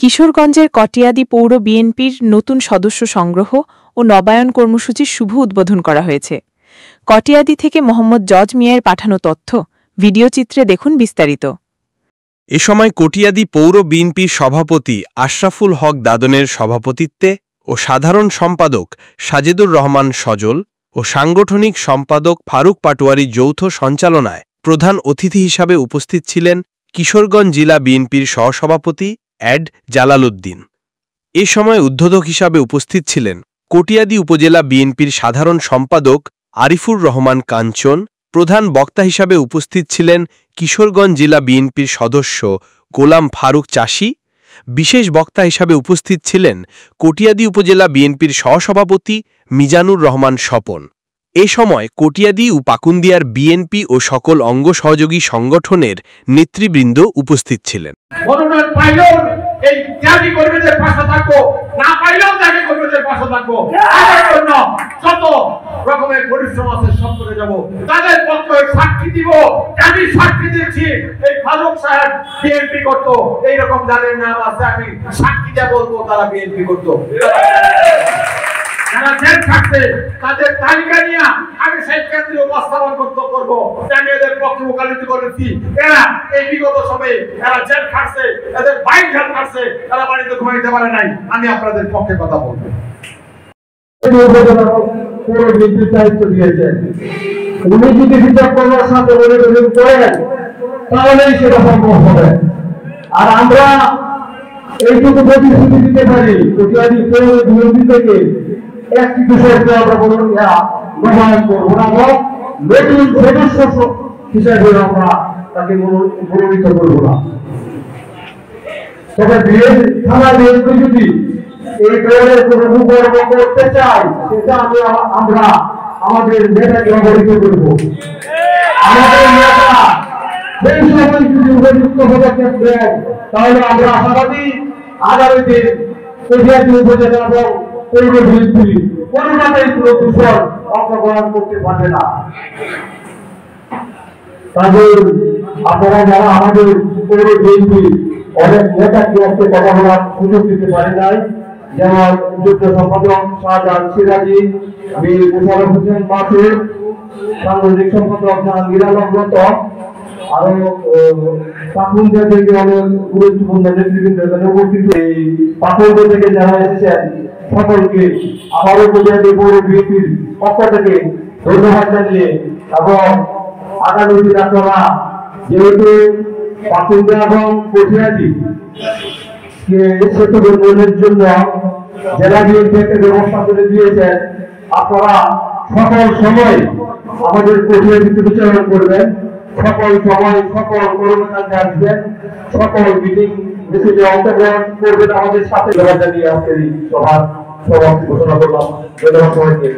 কিশোরগঞ্জের কটিয়াদী পৌর বিএনপির নতুন সদস্য সংগ্রহ ও নবায়ন কর্মসূচির শুভ উদ্বোধন করা হয়েছে। কটিয়াদী থেকে মোহাম্মদ জজ মিয়ার পাঠানো তথ্য, ভিডিওচিত্রে দেখুন বিস্তারিত। এ সময় কটিয়াদী পৌর বিএনপির সভাপতি আশরাফুল হক দাদনের সভাপতিত্বে ও সাধারণ সম্পাদক সাজেদুর রহমান সজল ও সাংগঠনিক সম্পাদক ফারুক পাটোয়ারির যৌথ সঞ্চালনায় প্রধান অতিথি হিসাবে উপস্থিত ছিলেন কিশোরগঞ্জ জেলা বিএনপির সহসভাপতি অ্যাড জালাল উদ্দিন। এ সময় উদ্বোধক হিসাবে উপস্থিত ছিলেন কটিয়াদী উপজেলা বিএনপির সাধারণ সম্পাদক আরিফুর রহমান কাঞ্চন। প্রধান বক্তা হিসাবে উপস্থিত ছিলেন কিশোরগঞ্জ জেলা বিএনপির সদস্য গোলাম ফারুক চাষী। বিশেষ বক্তা হিসাবে উপস্থিত ছিলেন কটিয়াদী উপজেলা বিএনপির সহসভাপতি মিজানুর রহমান স্বপন। এ সময় কটিয়াদী ও পাকুন্দিয়ার বিএনপি ও সকল অঙ্গ সহযোগী সংগঠনের নেতৃবৃন্দ উপস্থিত ছিলেন। এইরকম যাদের নাম আছে আমি সাক্ষী যা বলবো তারা বিএনপি করতো। যারা জেল খাটছে তাদের তালিকা নিয়ে আমি সেই কেন্দ্রে উপস্থাপন করবো। আমি এদের পক্ষে ওকালতি করেছি। এরা এই বিগত সময়ে এরা জেল খাটছে, এদের বাইক জেল খাটছে, এরা বাড়িতে ঘুমাইতে পারে নাই। আমি আপনাদের পক্ষে কথা বলবো। দায়িত্ব দিয়েছেন, উনি যদি হিসাব করার সাথে করেন তাহলেই সেটা সম্ভব হবে। আর আমরা এইটুকু প্রতিশ্রুতি দিতে পারি কটিয়াদী পৌর বিএনপি থেকে একটি বিষয়কে আমরা নবায়ন করবো না, নতুন সদস্য হিসেবে আমরা তাকে মনোনীত করবো না। তবে থানা বিএনপি যদি এই দলের কোনো উপকর্ম করতে চাই সেটা আমরা আমাদের নেতাকে অবহিত করবো। আমাদের নেতা সেই সময় যদি উপযুক্ত পদক্ষেপ দেন তাহলে আমরা আশাবাদী আগামীতে কটিয়াদী উপজেলা এবং পৌর বিএনপি কোনোভাবেই কোনো দূষণ অংশগ্রহণ করতে পারবে না। তাদের আপনারা যারা আমাদের পৌর বিএনপি অনেক নেতাকে আজকে কথা বলার সুযোগ দিতে পারে নাই, যেমন যুদ্ধ সম্পাদক শাহজাহান সিরাজি, মীর মোশাররফ হোসেন মাসুদ, সাংগঠনিক সম্পাদক জাহাঙ্গীর আলম রতন, আরো পাকুন্দিয়া থেকে অনেক গুরুত্বপূর্ণ নেতৃবৃন্দ উপস্থিত। এই পাকুন্দিয়া থেকে যারা এসেছেন সকলকে আবারও কটিয়াদী পৌর বিএনপির পক্ষ থেকে ধন্যবাদ জানিয়ে এবং আগামী দিন আপনারা যেহেতু পাকুন্দিয়া এবং কটিয়াদী সেতু উন্নয়নের জন্য জেলা বিএনপি একটা ব্যবস্থা করে দিয়েছেন, আপনারা সকল সময় আমাদের কটিয়াদীতে বিচরণ করবেন, সকল সময় সকল কর্মকাণ্ডে আসবেন, সকল মিটিং মিছিলে অংশগ্রহণ করবেন আমাদের সাথে। জানিয়ে আজকের এই সভার সভাপতি ঘোষণা করলাম। ধন্যবাদ সবাইকে।